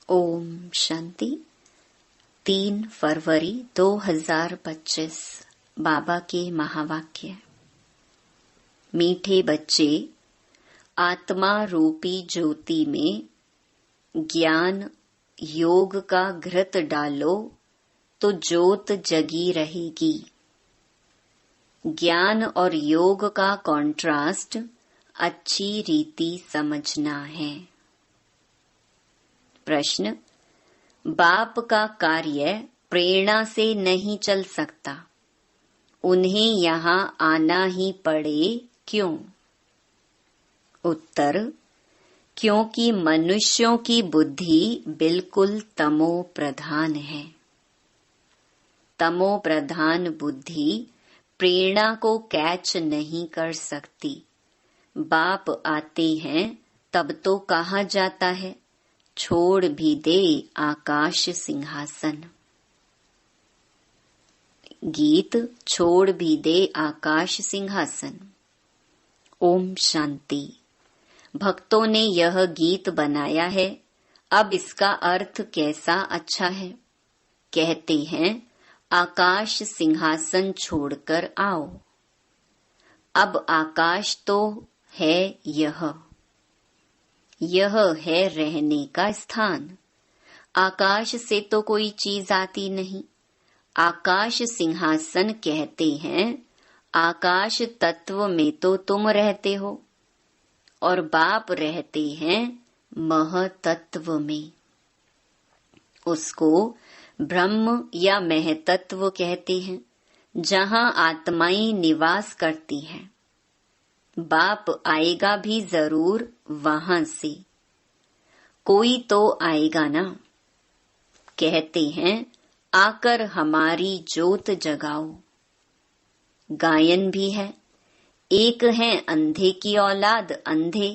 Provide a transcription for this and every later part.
ओम शांति। 3 फरवरी 2025 बाबा के महावाक्य। मीठे बच्चे, आत्मा रूपी ज्योति में ज्ञान योग का घृत डालो तो ज्योत जगी रहेगी। ज्ञान और योग का कॉन्ट्रास्ट अच्छी रीति समझना है। प्रश्न, बाप का कार्य प्रेरणा से नहीं चल सकता, उन्हें यहाँ आना ही पड़े, क्यों? उत्तर, क्योंकि मनुष्यों की बुद्धि बिल्कुल तमो प्रधान है। तमो प्रधान बुद्धि प्रेरणा को कैच नहीं कर सकती। बाप आते हैं तब तो कहा जाता है, छोड़ भी दे आकाश सिंहासन। गीत छोड़ भी दे आकाश सिंहासन। ओम शांति। भक्तों ने यह गीत बनाया है, अब इसका अर्थ कैसा अच्छा है। कहते हैं, आकाश सिंहासन छोड़कर आओ। अब आकाश तो है यह है रहने का स्थान। आकाश से तो कोई चीज आती नहीं। आकाश सिंहासन कहते हैं, आकाश तत्व में तो तुम रहते हो और बाप रहते हैं महतत्व में। उसको ब्रह्म या महतत्व कहते हैं, जहां आत्माएं निवास करती हैं। बाप आएगा भी जरूर वहां से, कोई तो आएगा ना। कहते हैं, आकर हमारी ज्योत जगाओ। गायन भी है, एक है अंधे की औलाद अंधे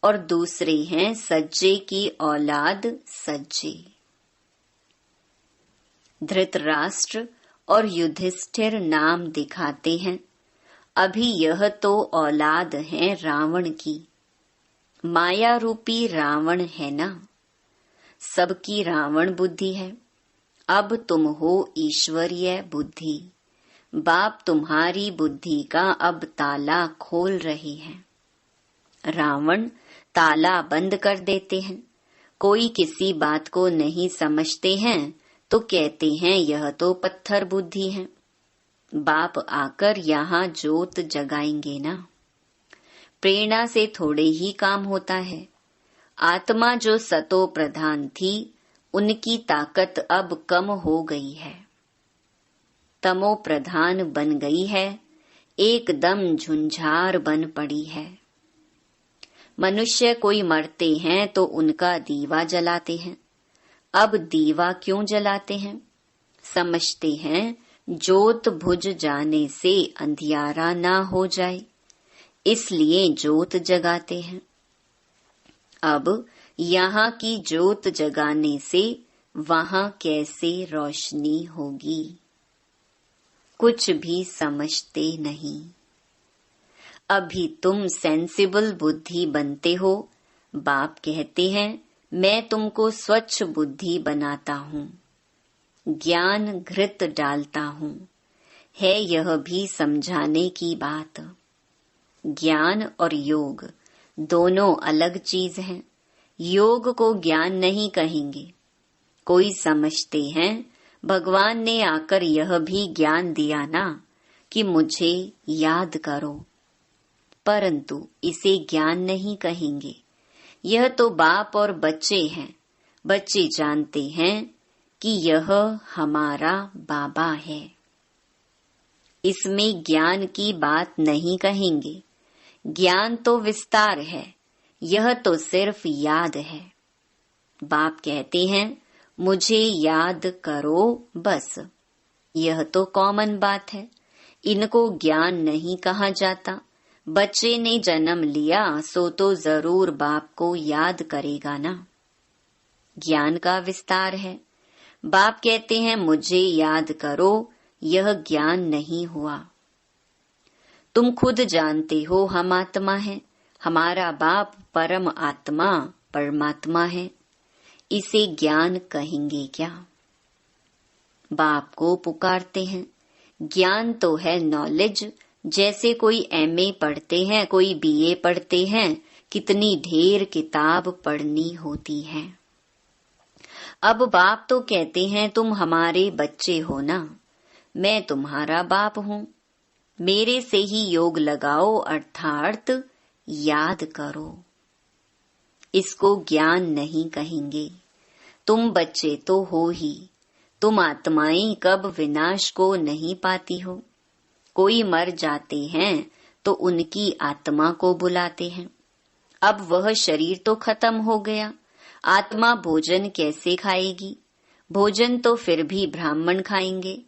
और दूसरे हैं सज्जे की औलाद सज्जे। धृतराष्ट्र और युधिष्ठिर नाम दिखाते हैं, अभी यह तो औलाद है रावण की। माया रूपी रावण है ना, सबकी रावण बुद्धि है। अब तुम हो ईश्वरीय बुद्धि। बाप तुम्हारी बुद्धि का अब ताला खोल रहे हैं। रावण ताला बंद कर देते हैं। कोई किसी बात को नहीं समझते हैं तो कहते हैं यह तो पत्थर बुद्धि है। बाप आकर यहाँ ज्योत जगाएंगे ना। प्रेरणा से थोड़े ही काम होता है। आत्मा जो सतो प्रधान थी, उनकी ताकत अब कम हो गई है, तमो प्रधान बन गई है, एकदम झुंझार बन पड़ी है। मनुष्य कोई मरते हैं तो उनका दीवा जलाते हैं। अब दीवा क्यों जलाते हैं? समझते हैं ज्योत बुझ जाने से अंधियारा ना हो जाए, इसलिए ज्योत जगाते हैं। अब यहाँ की ज्योत जगाने से वहाँ कैसे रोशनी होगी? कुछ भी समझते नहीं। अभी तुम सेंसिबल बुद्धि बनते हो। बाप कहते हैं, मैं तुमको स्वच्छ बुद्धि बनाता हूँ, ज्ञान घृत डालता हूँ। है यह भी समझाने की बात। ज्ञान और योग दोनों अलग चीज हैं। योग को ज्ञान नहीं कहेंगे। कोई समझते हैं भगवान ने आकर यह भी ज्ञान दिया ना कि मुझे याद करो, परंतु इसे ज्ञान नहीं कहेंगे। यह तो बाप और बच्चे हैं। बच्चे जानते हैं कि यह हमारा बाबा है। इसमें ज्ञान की बात नहीं कहेंगे। ज्ञान तो विस्तार है, यह तो सिर्फ याद है। बाप कहते हैं, मुझे याद करो बस। यह तो कॉमन बात है, इनको ज्ञान नहीं कहा जाता। बच्चे ने जन्म लिया सो तो जरूर बाप को याद करेगा ना। ज्ञान का विस्तार है। बाप कहते हैं, मुझे याद करो, यह ज्ञान नहीं हुआ। तुम खुद जानते हो हम आत्मा हैं, हमारा बाप परम आत्मा परमात्मा है। इसे ज्ञान कहेंगे क्या? बाप को पुकारते हैं। ज्ञान तो है नॉलेज। जैसे कोई एमए पढ़ते हैं, कोई बीए पढ़ते हैं, कितनी ढेर किताब पढ़नी होती है। अब बाप तो कहते हैं तुम हमारे बच्चे हो ना, मैं तुम्हारा बाप हूँ, मेरे से ही योग लगाओ अर्थात याद करो। इसको ज्ञान नहीं कहेंगे। तुम बच्चे तो हो ही, तुम आत्माएं कब विनाश को नहीं पाती हो। कोई मर जाते हैं तो उनकी आत्मा को बुलाते हैं। अब वह शरीर तो खत्म हो गया, आत्मा भोजन कैसे खाएगी? भोजन तो फिर भी ब्राह्मण खाएंगे,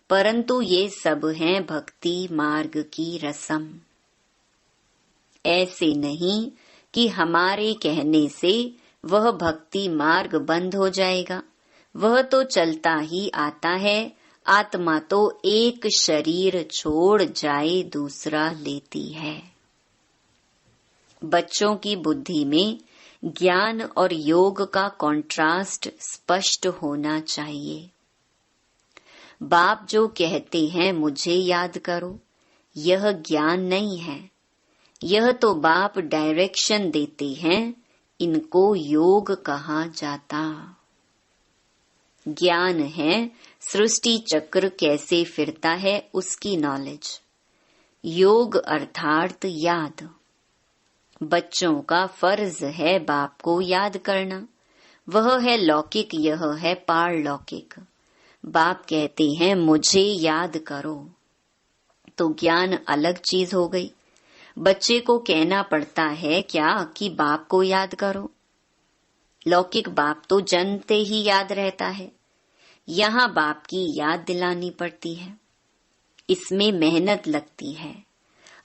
परंतु ये सब हैं भक्ति मार्ग की रस्म। ऐसे नहीं कि हमारे कहने से वह भक्ति मार्ग बंद हो जाएगा। वह तो चलता ही आता है। आत्मा तो एक शरीर छोड़ जाए दूसरा लेती है। बच्चों की बुद्धि में ज्ञान और योग का कॉन्ट्रास्ट स्पष्ट होना चाहिए। बाप जो कहते हैं मुझे याद करो, यह ज्ञान नहीं है। यह तो बाप डायरेक्शन देते हैं, इनको योग कहा जाता। ज्ञान है सृष्टि चक्र कैसे फिरता है उसकी नॉलेज। योग अर्थात याद। बच्चों का फर्ज है बाप को याद करना। वह है लौकिक, यह है पारलौकिक। बाप कहते हैं मुझे याद करो, तो ज्ञान अलग चीज हो गई। बच्चे को कहना पड़ता है क्या कि बाप को याद करो? लौकिक बाप तो जनते ही याद रहता है। यहाँ बाप की याद दिलानी पड़ती है। इसमें मेहनत लगती है।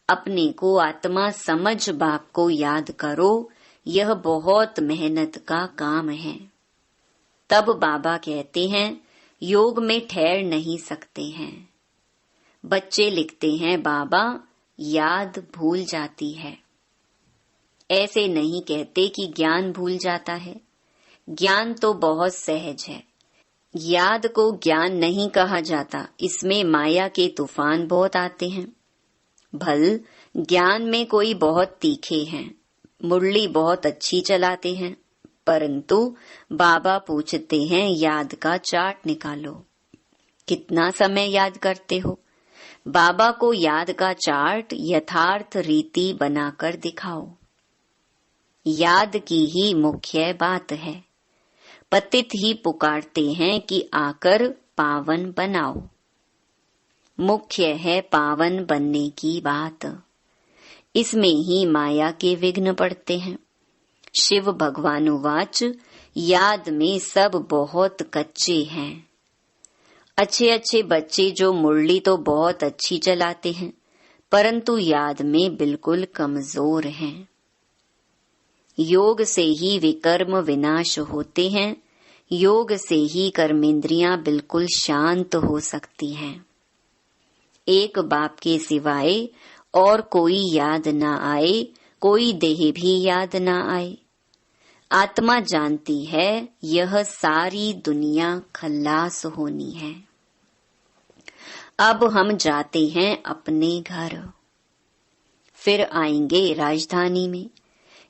अपने को आत्मा समझ बाप को याद करो, यह बहुत मेहनत का काम है। तब बाबा कहते हैं योग में ठहर नहीं सकते हैं। बच्चे लिखते हैं बाबा याद भूल जाती है। ऐसे नहीं कहते कि ज्ञान भूल जाता है। ज्ञान तो बहुत सहज है। याद को ज्ञान नहीं कहा जाता, इसमें माया के तूफान बहुत आते हैं। भल ज्ञान में कोई बहुत तीखे हैं, मुरली बहुत अच्छी चलाते हैं, परंतु बाबा पूछते हैं याद का चार्ट निकालो, कितना समय याद करते हो? बाबा को याद का चार्ट यथार्थ रीति बनाकर दिखाओ। याद की ही मुख्य बात है। पतित ही पुकारते हैं कि आकर पावन बनाओ। मुख्य है पावन बनने की बात। इसमें ही माया के विघ्न पड़ते हैं। शिव भगवानुवाच याद में सब बहुत कच्चे हैं। अच्छे अच्छे बच्चे जो मुरली तो बहुत अच्छी चलाते हैं, परंतु याद में बिल्कुल कमजोर हैं। योग से ही विकर्म विनाश होते हैं। योग से ही कर्मेंद्रियां बिल्कुल शांत हो सकती हैं। एक बाप के सिवाय और कोई याद ना आए, कोई देह भी याद ना आए। आत्मा जानती है यह सारी दुनिया खल्लास होनी है। अब हम जाते हैं अपने घर, फिर आएंगे राजधानी में।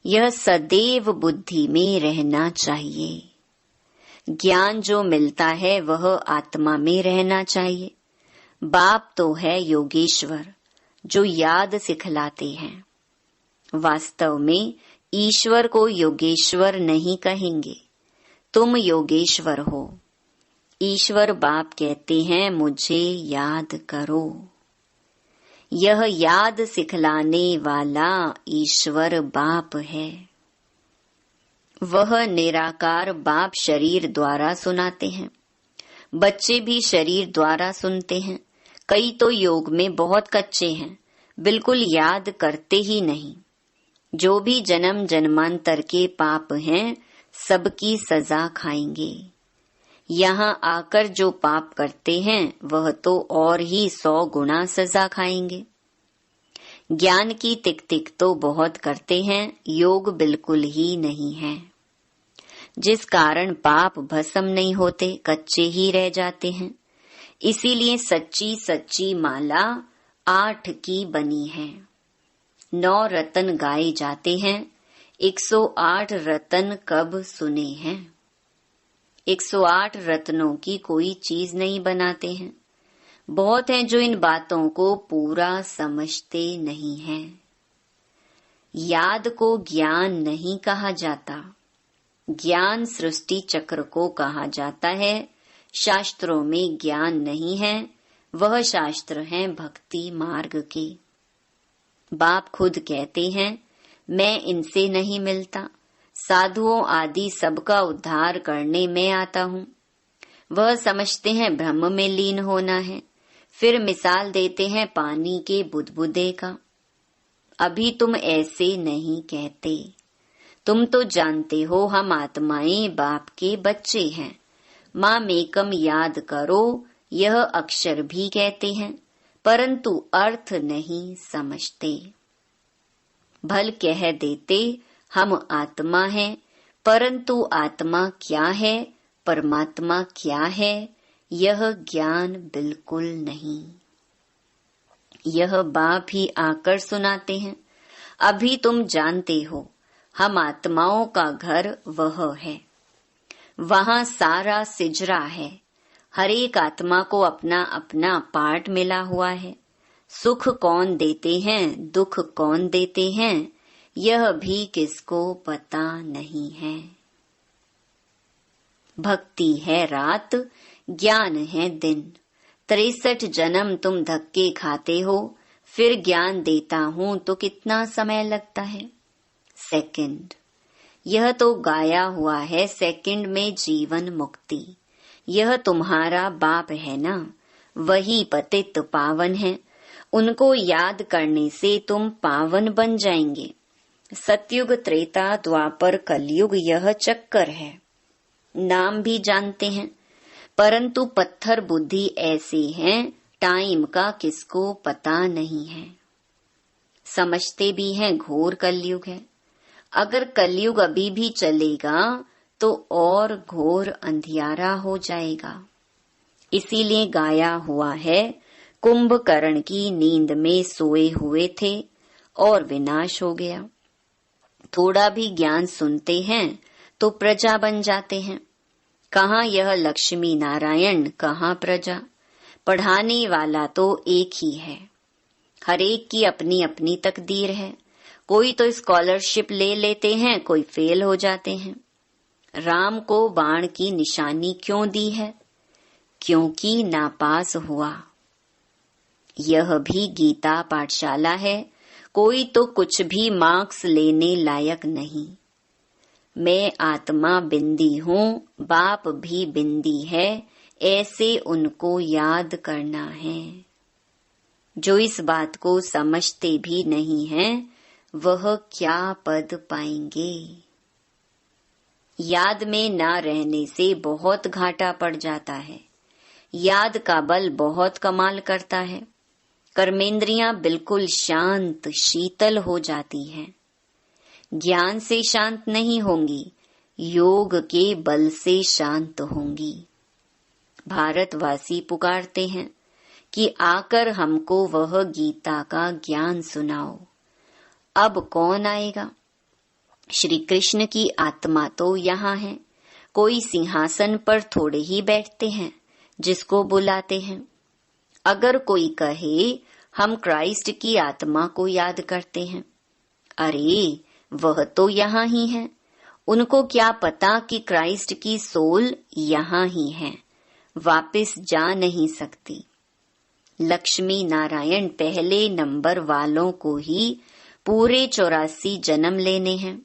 यह सदैव बुद्धि में रहना चाहिए। ज्ञान जो मिलता है वह आत्मा में रहना चाहिए। बाप तो है योगेश्वर जो याद सिखलाते हैं। वास्तव में ईश्वर को योगेश्वर नहीं कहेंगे, तुम योगेश्वर हो। ईश्वर बाप कहते हैं मुझे याद करो। यह याद सिखलाने वाला ईश्वर बाप है। वह निराकार बाप शरीर द्वारा सुनाते हैं। बच्चे भी शरीर द्वारा सुनते हैं। कई तो योग में बहुत कच्चे हैं, बिल्कुल याद करते ही नहीं। जो भी जन्म जन्मांतर के पाप हैं, सबकी सजा खाएंगे। यहाँ आकर जो पाप करते हैं वह तो और ही 100 गुना सजा खाएंगे। ज्ञान की तिक तिक तो बहुत करते हैं, योग बिल्कुल ही नहीं है। जिस कारण पाप भस्म नहीं होते, कच्चे ही रह जाते हैं। इसीलिए सच्ची सच्ची माला 8 की बनी है। 9 रतन गाए जाते हैं, 108 रतन कब सुने हैं। 108 रत्नों की कोई चीज नहीं बनाते हैं। बहुत हैं जो इन बातों को पूरा समझते नहीं हैं। याद को ज्ञान नहीं कहा जाता, ज्ञान सृष्टि चक्र को कहा जाता है। शास्त्रों में ज्ञान नहीं है, वह शास्त्र हैं भक्ति मार्ग के। बाप खुद कहते हैं, मैं इनसे नहीं मिलता, साधुओं आदि सबका उद्धार करने में आता हूँ। वह समझते हैं ब्रह्म में लीन होना है। फिर मिसाल देते हैं पानी के बुदबुदे का। अभी तुम ऐसे नहीं कहते, तुम तो जानते हो हम आत्माएं बाप के बच्चे हैं। माँ मेकम याद करो, यह अक्षर भी कहते हैं, परंतु अर्थ नहीं समझते। भल कह देते हम आत्मा हैं, परंतु आत्मा क्या है, परमात्मा क्या है, यह ज्ञान बिल्कुल नहीं। यह बाप ही आकर सुनाते हैं। अभी तुम जानते हो हम आत्माओं का घर वह है, वहां सारा सिजरा है। हर एक आत्मा को अपना अपना पार्ट मिला हुआ है। सुख कौन देते हैं, दुख कौन देते हैं, यह भी किसको पता नहीं है। भक्ति है रात, ज्ञान है दिन। 63 जन्म तुम धक्के खाते हो, फिर ज्ञान देता हूँ तो कितना समय लगता है, सेकंड। यह तो गाया हुआ है सेकंड में जीवन मुक्ति। यह तुम्हारा बाप है ना, वही पतित पावन है। उनको याद करने से तुम पावन बन जाएंगे। सतयुग त्रेता द्वापर कलयुग यह चक्कर है। नाम भी जानते हैं, परंतु पत्थर बुद्धि ऐसे हैं, टाइम का किसको पता नहीं है। समझते भी हैं घोर कलयुग है। अगर कलयुग अभी भी चलेगा तो और घोर अंधियारा हो जाएगा। इसीलिए गाया हुआ है, कुंभकर्ण की नींद में सोए हुए थे और विनाश हो गया। थोड़ा भी ज्ञान सुनते हैं तो प्रजा बन जाते हैं। कहाँ यह लक्ष्मी नारायण, कहाँ प्रजा। पढ़ाने वाला तो एक ही है। हर एक की अपनी अपनी तकदीर है। कोई तो स्कॉलरशिप ले लेते हैं, कोई फेल हो जाते हैं। राम को बाण की निशानी क्यों दी है, क्योंकि नापास हुआ। यह भी गीता पाठशाला है। कोई तो कुछ भी मार्क्स लेने लायक नहीं। मैं आत्मा बिंदी हूँ, बाप भी बिंदी है, ऐसे उनको याद करना है। जो इस बात को समझते भी नहीं हैं, वह क्या पद पाएंगे। याद में ना रहने से बहुत घाटा पड़ जाता है। याद का बल बहुत कमाल करता है। कर्मेंद्रियां बिल्कुल शांत शीतल हो जाती हैं। ज्ञान से शांत नहीं होंगी, योग के बल से शांत होंगी। भारतवासी पुकारते हैं कि आकर हमको वह गीता का ज्ञान सुनाओ। अब कौन आएगा। श्री कृष्ण की आत्मा तो यहाँ है। कोई सिंहासन पर थोड़े ही बैठते हैं, जिसको बुलाते हैं। अगर कोई कहे हम क्राइस्ट की आत्मा को याद करते हैं, अरे वह तो यहाँ ही है। उनको क्या पता कि क्राइस्ट की सोल यहाँ ही है, वापस जा नहीं सकती। लक्ष्मी नारायण पहले नंबर वालों को ही पूरे 84 जन्म लेने हैं,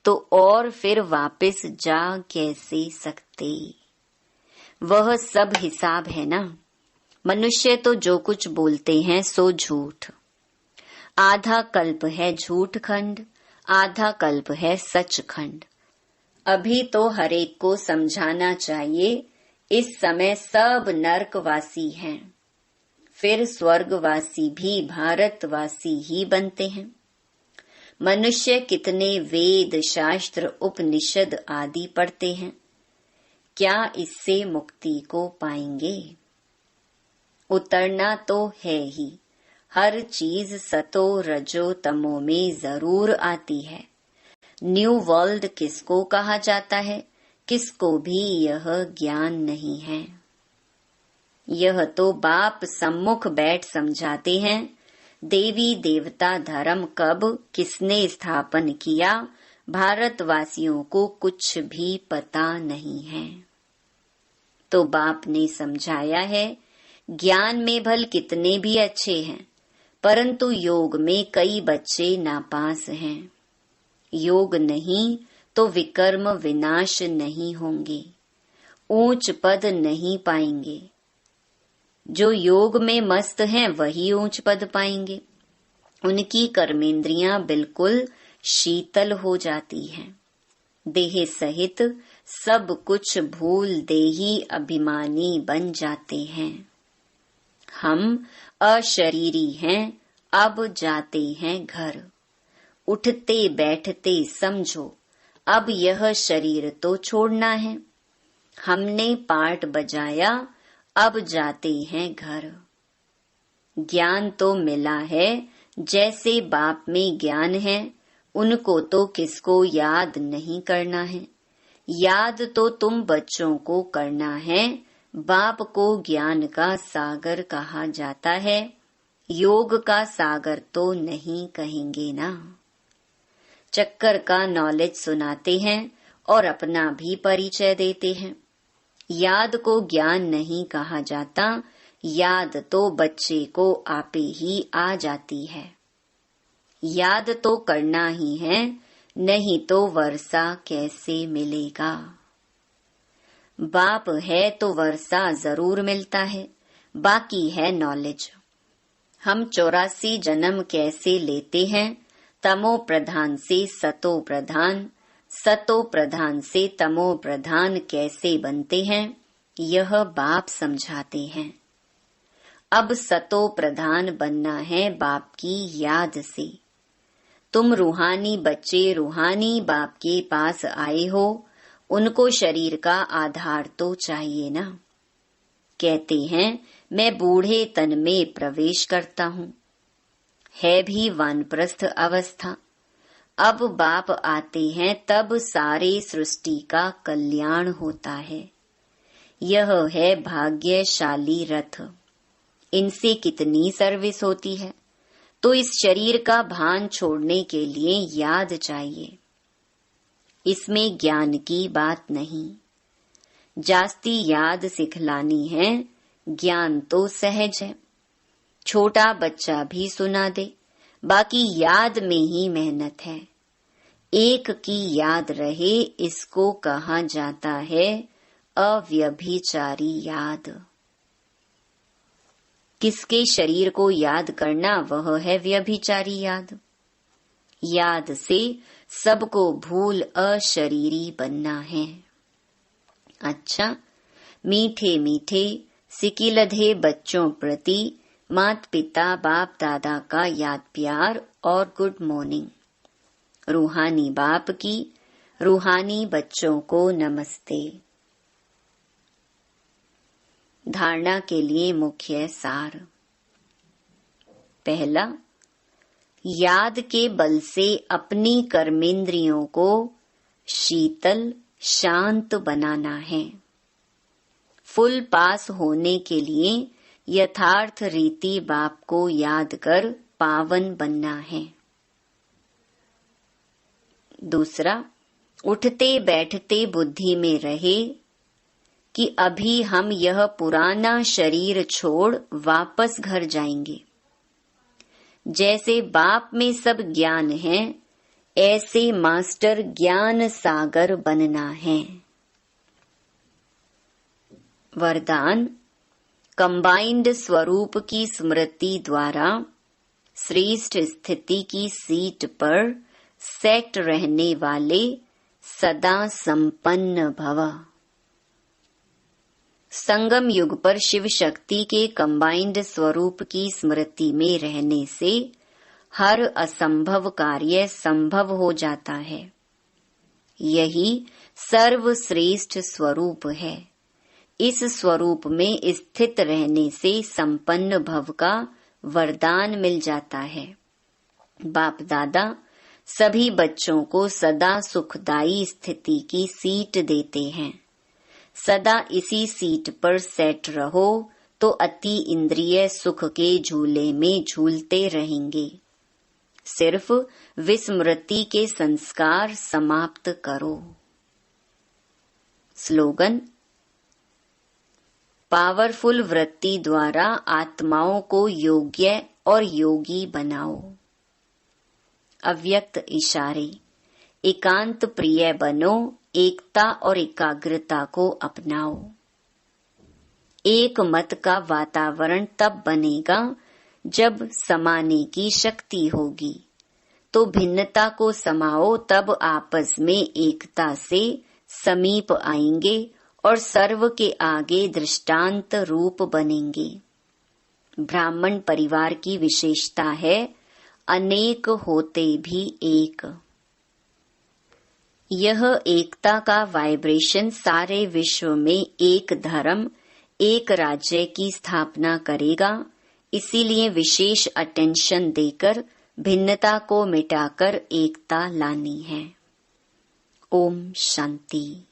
तो और फिर वापस जा कैसे सकते। वह सब हिसाब है ना। मनुष्य तो जो कुछ बोलते हैं सो झूठ। आधा कल्प है झूठ खंड, आधा कल्प है सच खंड। अभी तो हरेक को समझाना चाहिए, इस समय सब नरकवासी हैं, फिर स्वर्गवासी भी भारतवासी ही बनते हैं। मनुष्य कितने वेद, शास्त्र, उपनिषद आदि पढ़ते हैं, क्या इससे मुक्ति को पाएंगे? उतरना तो है ही। हर चीज सतो रजो तमो में जरूर आती है। न्यू वर्ल्ड किसको कहा जाता है, किसको भी यह ज्ञान नहीं है। यह तो बाप सम्मुख बैठ समझाते हैं। देवी देवता धर्म कब किसने स्थापन किया, भारतवासियों को कुछ भी पता नहीं है। तो बाप ने समझाया है, ज्ञान में भल कितने भी अच्छे हैं, परंतु योग में कई बच्चे नापास हैं। योग नहीं तो विकर्म विनाश नहीं होंगे, ऊंच पद नहीं पाएंगे। जो योग में मस्त हैं वही ऊंच पद पाएंगे। उनकी कर्मेंद्रियां बिल्कुल शीतल हो जाती हैं। देह सहित सब कुछ भूल दे ही अभिमानी बन जाते हैं। हम अशरीरी हैं, अब जाते हैं घर। उठते बैठते समझो, अब यह शरीर तो छोड़ना है। हमने पाठ बजाया, अब जाते हैं घर। ज्ञान तो मिला है, जैसे बाप में ज्ञान है, उनको तो किसको याद नहीं करना है। याद तो तुम बच्चों को करना है। बाप को ज्ञान का सागर कहा जाता है, योग का सागर तो नहीं कहेंगे ना। चक्कर का नॉलेज सुनाते हैं और अपना भी परिचय देते हैं। याद को ज्ञान नहीं कहा जाता, याद तो बच्चे को आपे ही आ जाती है। याद तो करना ही है, नहीं तो वर्षा कैसे मिलेगा। बाप है तो वर्षा जरूर मिलता है, बाकी है नॉलेज। हम 84 जन्म कैसे लेते हैं, तमो प्रधान से सतो प्रधान, सतो प्रधान से तमो प्रधान कैसे बनते हैं, यह बाप समझाते हैं। अब सतो प्रधान बनना है बाप की याद से। तुम रूहानी बच्चे रूहानी बाप के पास आए हो, उनको शरीर का आधार तो चाहिए ना। कहते हैं मैं बूढ़े तन में प्रवेश करता हूँ, है भी वानप्रस्थ अवस्था। अब बाप आते हैं तब सारे सृष्टि का कल्याण होता है। यह है भाग्यशाली रथ। इनसे कितनी सर्विस होती है। तो इस शरीर का भान छोड़ने के लिए याद चाहिए। इसमें ज्ञान की बात नहीं। जास्ती याद सिखलानी है, ज्ञान तो सहज है। छोटा बच्चा भी सुना दे, बाकी याद में ही मेहनत है। एक की याद रहे, इसको कहा जाता है अव्यभिचारी याद। किसके शरीर को याद करना, वह है व्यभिचारी याद। याद से सबको भूल अशरीरी बनना है। अच्छा, मीठे मीठे सिकिलधे बच्चों प्रति माता पिता बाप दादा का याद प्यार और गुड मॉर्निंग। रूहानी बाप की रूहानी बच्चों को नमस्ते। धारणा के लिए मुख्य सार। पहला, याद के बल से अपनी कर्मेंद्रियों को शीतल शांत बनाना है। फुल पास होने के लिए यथार्थ रीति बाप को याद कर पावन बनना है। दूसरा, उठते बैठते बुद्धि में रहे कि अभी हम यह पुराना शरीर छोड़ वापस घर जाएंगे। जैसे बाप में सब ज्ञान है, ऐसे मास्टर ज्ञान सागर बनना है। वरदान, कंबाइंड स्वरूप की स्मृति द्वारा श्रेष्ठ स्थिति की सीट पर सेट रहने वाले सदा संपन्न भव। संगम युग पर शिव शक्ति के कंबाइंड स्वरूप की स्मृति में रहने से हर असंभव कार्य संभव हो जाता है। यही सर्वश्रेष्ठ स्वरूप है। इस स्वरूप में स्थित रहने से संपन्न भव का वरदान मिल जाता है। बाप दादा सभी बच्चों को सदा सुखदायी स्थिति की सीट देते हैं। सदा इसी सीट पर सेट रहो तो अति इंद्रिय सुख के झूले में झूलते रहेंगे। सिर्फ विस्मृति के संस्कार समाप्त करो। स्लोगन: पावरफुल वृत्ति द्वारा आत्माओं को योग्य और योगी बनाओ। अव्यक्त इशारे: एकांत प्रिय बनो, एकता और एकाग्रता को अपनाओ। एक मत का वातावरण तब बनेगा जब समाने की शक्ति होगी। तो भिन्नता को समाओ, तब आपस में एकता से समीप आएंगे और सर्व के आगे दृष्टांत रूप बनेंगे। ब्राह्मण परिवार की विशेषता है अनेक होते भी एक। यह एकता का वाइब्रेशन सारे विश्व में एक धर्म, एक राज्य की स्थापना करेगा। इसीलिए विशेष अटेंशन देकर भिन्नता को मिटाकर एकता लानी है। ओम शांति।